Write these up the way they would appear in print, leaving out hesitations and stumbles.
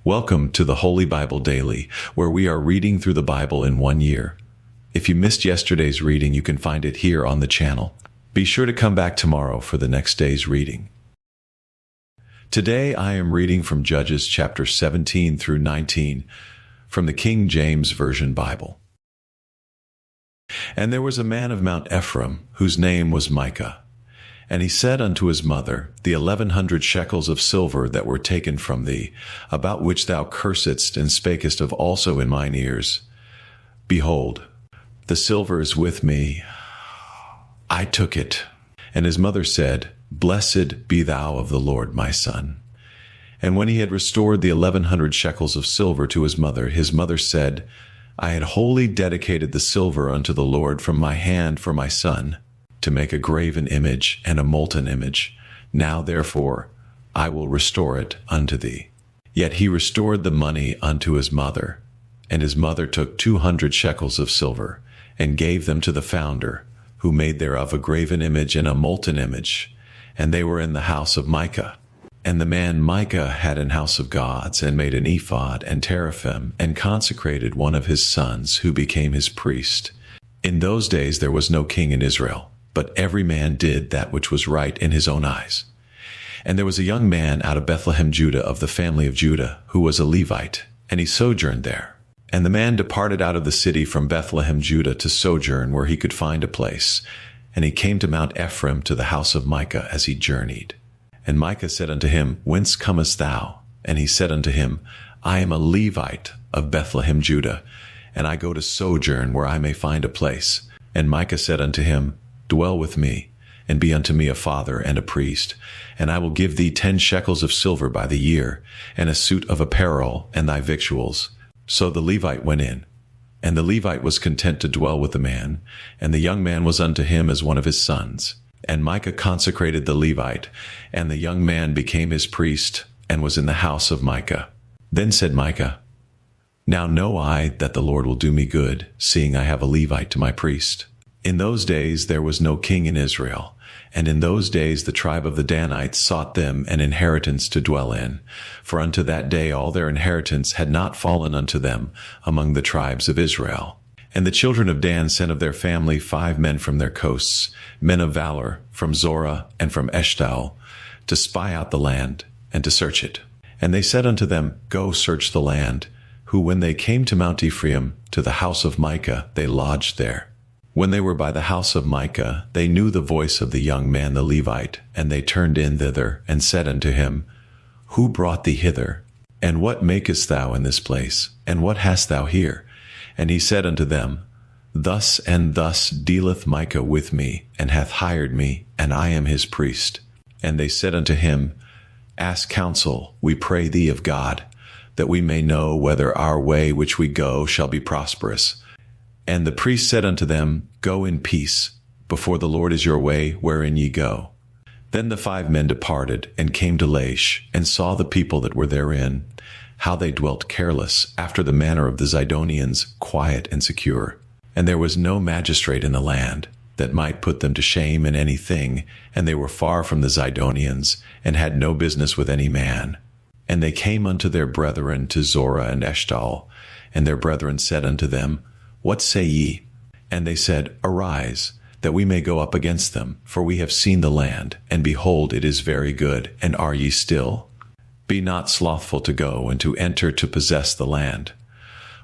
Welcome to the Holy Bible Daily, where we are reading through the Bible in 1 year. If you missed yesterday's reading, you can find it here on the channel. Be sure to come back tomorrow for the next day's reading. Today I am reading from Judges chapter 17 through 19 from the King James Version Bible. And there was a man of Mount Ephraim, whose name was Micah. And he said unto his mother, The 1100 shekels of silver that were taken from thee, about which thou cursedst and spakest of also in mine ears, behold, the silver is with me. I took it. And his mother said, Blessed be thou of the Lord, my son. And when he had restored the 1100 shekels of silver to his mother said, I had wholly dedicated the silver unto the Lord from my hand for my son, to make a graven image and a molten image. Now therefore I will restore it unto thee. Yet he restored the money unto his mother. And his mother took 200 shekels of silver, and gave them to the founder, who made thereof a graven image and a molten image. And they were in the house of Micah. And the man Micah had an house of gods, and made an ephod and teraphim, and consecrated one of his sons, who became his priest. In those days there was no king in Israel, but every man did that which was right in his own eyes. And there was a young man out of Bethlehem, Judah, of the family of Judah, who was a Levite, and he sojourned there. And the man departed out of the city from Bethlehem, Judah, to sojourn where he could find a place. And he came to Mount Ephraim, to the house of Micah, as he journeyed. And Micah said unto him, Whence comest thou? And he said unto him, I am a Levite of Bethlehem, Judah, and I go to sojourn where I may find a place. And Micah said unto him, Dwell with me, and be unto me a father and a priest, and I will give thee 10 shekels of silver by the year, and a suit of apparel, and thy victuals. So the Levite went in. And the Levite was content to dwell with the man, and the young man was unto him as one of his sons. And Micah consecrated the Levite, and the young man became his priest, and was in the house of Micah. Then said Micah, Now know I that the Lord will do me good, seeing I have a Levite to my priest. In those days there was no king in Israel, and in those days the tribe of the Danites sought them an inheritance to dwell in, for unto that day all their inheritance had not fallen unto them among the tribes of Israel. And the children of Dan sent of their family 5 men from their coasts, men of valor, from Zorah and from Eshtaol, to spy out the land, and to search it. And they said unto them, Go search the land, who when they came to Mount Ephraim, to the house of Micah, they lodged there. When they were by the house of Micah, they knew the voice of the young man the Levite, and they turned in thither, and said unto him, Who brought thee hither? And what makest thou in this place? And what hast thou here? And he said unto them, Thus and thus dealeth Micah with me, and hath hired me, and I am his priest. And they said unto him, Ask counsel, we pray thee of God, that we may know whether our way which we go shall be prosperous. And the priest said unto them, Go in peace, before the Lord is your way wherein ye go. Then the 5 men departed, and came to Laish, and saw the people that were therein, how they dwelt careless, after the manner of the Zidonians, quiet and secure. And there was no magistrate in the land, that might put them to shame in any thing, and they were far from the Zidonians, and had no business with any man. And they came unto their brethren to Zorah and Eshtaol, and their brethren said unto them, What say ye? And they said, Arise, that we may go up against them, for we have seen the land, and behold, it is very good, and are ye still? Be not slothful to go, and to enter to possess the land.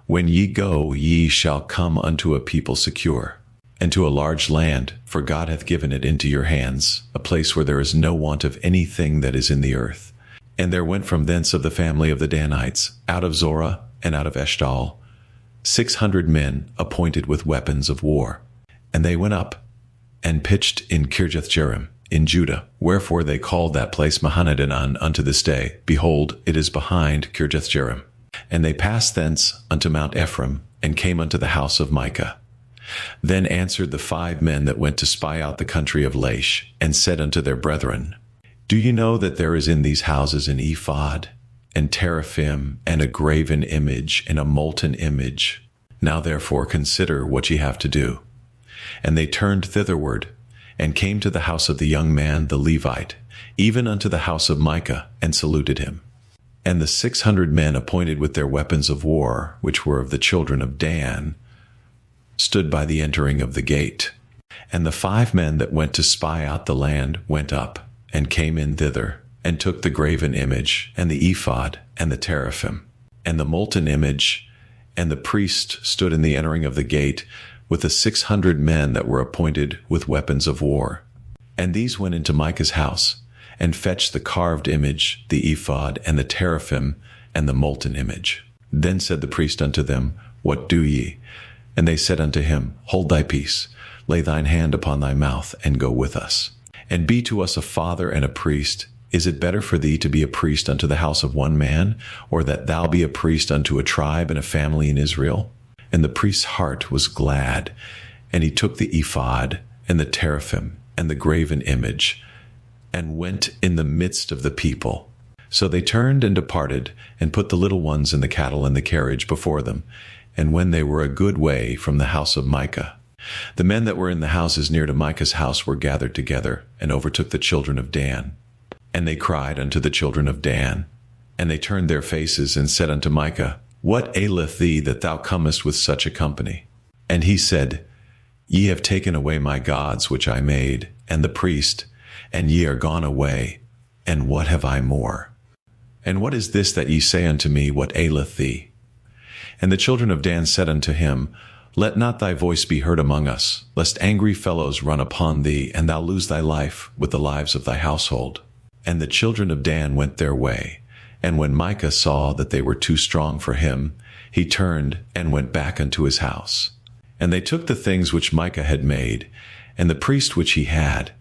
When ye go, ye shall come unto a people secure, and to a large land, for God hath given it into your hands, a place where there is no want of anything that is in the earth. And there went from thence of the family of the Danites, out of Zorah and out of Eshtaol, 600 men appointed with weapons of war. And they went up, and pitched in Kirjathjearim, in Judah, wherefore they called that place Mahanadan unto this day. Behold, it is behind Kirjathjearim. And they passed thence unto Mount Ephraim, and came unto the house of Micah. Then answered the 5 men that went to spy out the country of Laish, and said unto their brethren, Do you know that there is in these houses an ephod, and teraphim, and a graven image, and a molten image? Now therefore consider what ye have to do. And they turned thitherward, and came to the house of the young man the Levite, even unto the house of Micah, and saluted him. And the 600 men appointed with their weapons of war, which were of the children of Dan, stood by the entering of the gate. And the 5 men that went to spy out the land went up, and came in thither, and took the graven image, and the ephod, and the teraphim, and the molten image. And the priest stood in the entering of the gate, with the 600 men that were appointed with weapons of war. And these went into Micah's house, and fetched the carved image, the ephod, and the teraphim, and the molten image. Then said the priest unto them, What do ye? And they said unto him, Hold thy peace, lay thine hand upon thy mouth, and go with us. And be to us a father and a priest. Is it better for thee to be a priest unto the house of one man, or that thou be a priest unto a tribe and a family in Israel? And the priest's heart was glad, and he took the ephod, and the teraphim, and the graven image, and went in the midst of the people. So they turned and departed, and put the little ones and the cattle in the carriage before them. And when they were a good way from the house of Micah, the men that were in the houses near to Micah's house were gathered together, and overtook the children of Dan. And they cried unto the children of Dan, and they turned their faces, and said unto Micah, What aileth thee that thou comest with such a company? And he said, Ye have taken away my gods which I made, and the priest, and ye are gone away, and what have I more? And what is this that ye say unto me, What aileth thee? And the children of Dan said unto him, Let not thy voice be heard among us, lest angry fellows run upon thee, and thou lose thy life with the lives of thy household. And the children of Dan went their way. And when Micah saw that they were too strong for him, he turned and went back unto his house. And they took the things which Micah had made, and the priest which he had,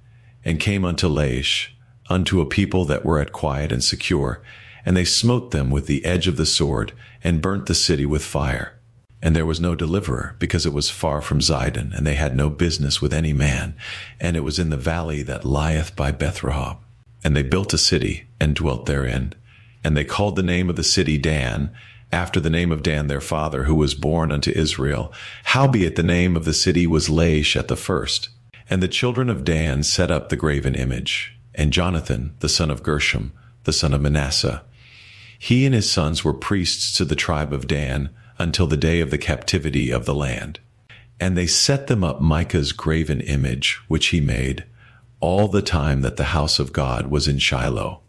and came unto Laish, unto a people that were at quiet and secure, and they smote them with the edge of the sword, and burnt the city with fire. And there was no deliverer, because it was far from Zidon, and they had no business with any man, and it was in the valley that lieth by Bethrehob. And they built a city, and dwelt therein. And they called the name of the city Dan, after the name of Dan their father, who was born unto Israel. Howbeit the name of the city was Laish at the first. And the children of Dan set up the graven image. And Jonathan, the son of Gershom, the son of Manasseh, he and his sons were priests to the tribe of Dan, until the day of the captivity of the land. And they set them up Micah's graven image, which he made, all the time that the house of God was in Shiloh.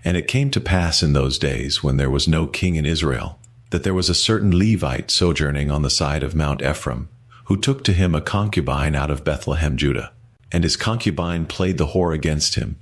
And it came to pass in those days, when there was no king in Israel, that there was a certain Levite sojourning on the side of Mount Ephraim, who took to him a concubine out of Bethlehem, Judah. And his concubine played the whore against him,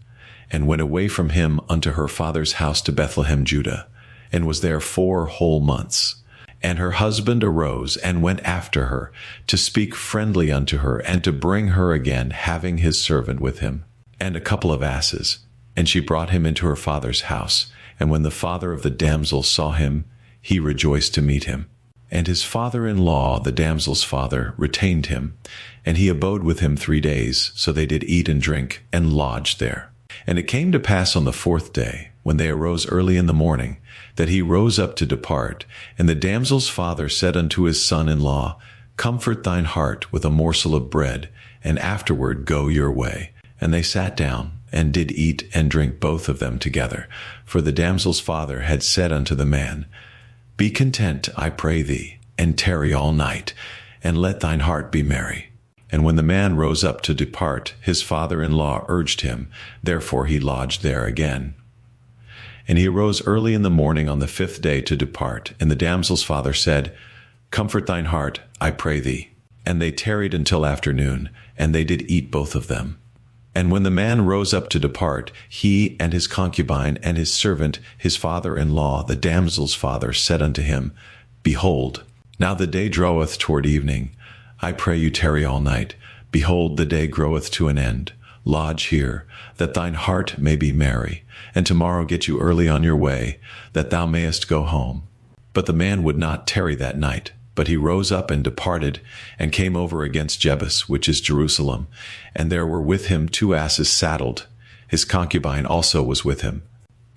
and went away from him unto her father's house to Bethlehem, Judah, and was there 4 whole months. And her husband arose and went after her, to speak friendly unto her, and to bring her again, having his servant with him, and a couple of asses. And she brought him into her father's house. And when the father of the damsel saw him, he rejoiced to meet him. And his father-in-law, the damsel's father, retained him, and he abode with him 3 days. So they did eat and drink, and lodged there. And it came to pass on the 4th day, when they arose early in the morning, that he rose up to depart. And the damsel's father said unto his son-in-law, Comfort thine heart with a morsel of bread, and afterward go your way. And they sat down, and did eat and drink both of them together. For the damsel's father had said unto the man, Be content, I pray thee, and tarry all night, and let thine heart be merry. And when the man rose up to depart, his father-in-law urged him, therefore he lodged there again. And he arose early in the morning on the 5th day to depart. And the damsel's father said, Comfort thine heart, I pray thee. And they tarried until afternoon, and they did eat both of them. And when the man rose up to depart, he and his concubine and his servant, his father-in-law, the damsel's father, said unto him, Behold, now the day draweth toward evening. I pray you tarry all night. Behold, the day groweth to an end. Lodge here, that thine heart may be merry, and tomorrow get you early on your way, that thou mayest go home. But the man would not tarry that night, but he rose up and departed, and came over against Jebus, which is Jerusalem. And there were with him 2 asses saddled. His concubine also was with him.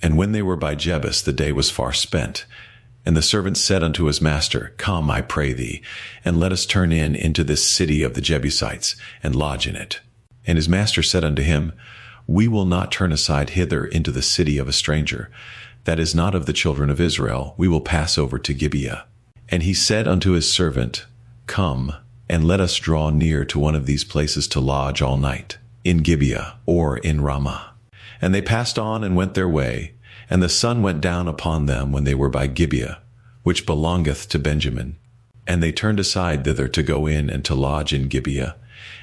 And when they were by Jebus, the day was far spent. And the servant said unto his master, Come, I pray thee, and let us turn into this city of the Jebusites, and lodge in it. And his master said unto him, We will not turn aside hither into the city of a stranger. that is not of the children of Israel, we will pass over to Gibeah. And he said unto his servant, Come, and let us draw near to one of these places to lodge all night, in Gibeah or in Ramah. And they passed on and went their way, and the sun went down upon them when they were by Gibeah, which belongeth to Benjamin. And they turned aside thither to go in and to lodge in Gibeah.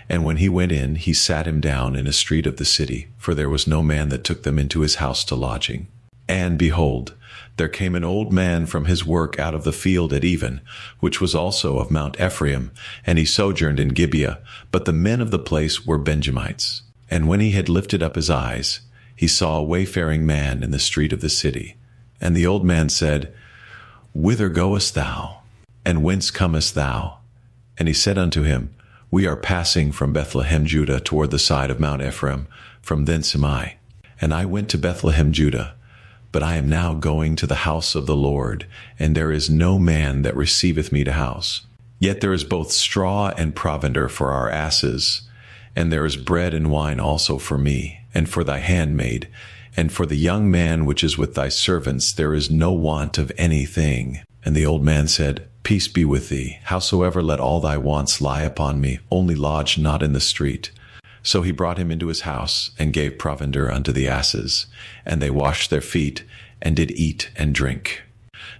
And when he went in, he sat him down in a street of the city, for there was no man that took them into his house to lodging. And behold, there came an old man from his work out of the field at even, which was also of Mount Ephraim, and he sojourned in Gibeah. But the men of the place were Benjamites. And when he had lifted up his eyes, he saw a wayfaring man in the street of the city. And the old man said, Whither goest thou? And whence comest thou? And he said unto him, We are passing from Bethlehem, Judah, toward the side of Mount Ephraim. From thence am I. And I went to Bethlehem, Judah. But I am now going to the house of the Lord, and there is no man that receiveth me to house. Yet there is both straw and provender for our asses, and there is bread and wine also for me, and for thy handmaid, and for the young man which is with thy servants there is no want of anything. And the old man said, Peace be with thee. Howsoever let all thy wants lie upon me, only lodge not in the street. So he brought him into his house, and gave provender unto the asses, and they washed their feet, and did eat and drink.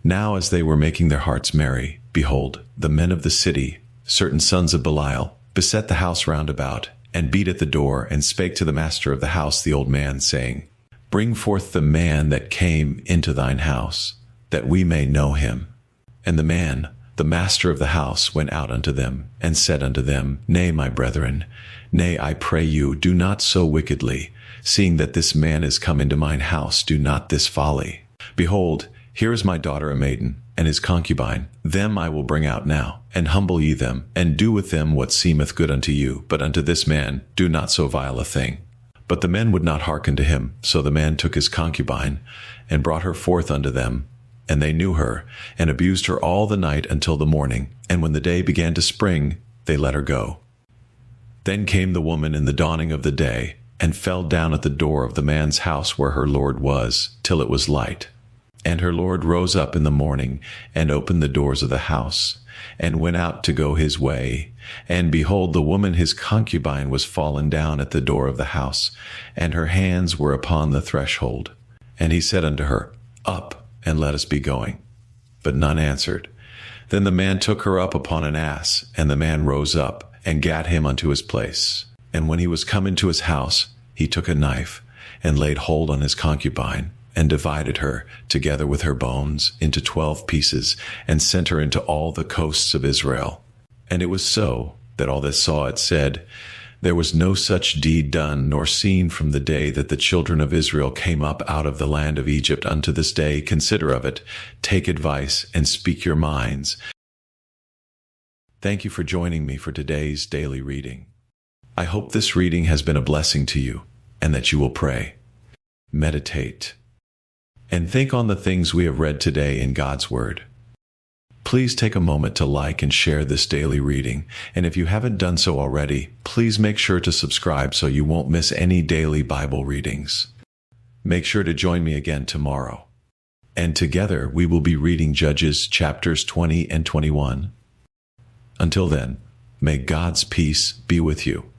Now as they were making their hearts merry, behold, the men of the city, certain sons of Belial, beset the house round about, and beat at the door, and spake to the master of the house, the old man, saying, Bring forth the man that came into thine house, that we may know him. And the man, the master of the house, went out unto them, and said unto them, Nay, my brethren, nay, I pray you, do not so wickedly. Seeing that this man is come into mine house, do not this folly. Behold, here is my daughter a maiden, and his concubine. Them I will bring out now, and humble ye them, and do with them what seemeth good unto you. But unto this man do not so vile a thing. But the men would not hearken to him. So the man took his concubine, and brought her forth unto them. And they knew her, and abused her all the night until the morning. And when the day began to spring, they let her go. Then came the woman in the dawning of the day, and fell down at the door of the man's house where her lord was, till it was light. And her lord rose up in the morning, and opened the doors of the house, and went out to go his way. And behold, the woman his concubine was fallen down at the door of the house, and her hands were upon the threshold. And he said unto her, Up, and let us be going. But none answered. Then the man took her up upon an ass, and the man rose up, and gat him unto his place. And when he was come into his house, he took a knife, and laid hold on his concubine, and divided her, together with her bones, into 12 pieces, and sent her into all the coasts of Israel. And it was so, that all that saw it said, There was no such deed done nor seen from the day that the children of Israel came up out of the land of Egypt unto this day. Consider of it, take advice, and speak your minds. Thank you for joining me for today's daily reading. I hope this reading has been a blessing to you, and that you will pray, meditate, and think on the things we have read today in God's Word. Please take a moment to like and share this daily reading, and if you haven't done so already, please make sure to subscribe so you won't miss any daily Bible readings. Make sure to join me again tomorrow, and together we will be reading Judges chapters 20 and 21. Until then, may God's peace be with you.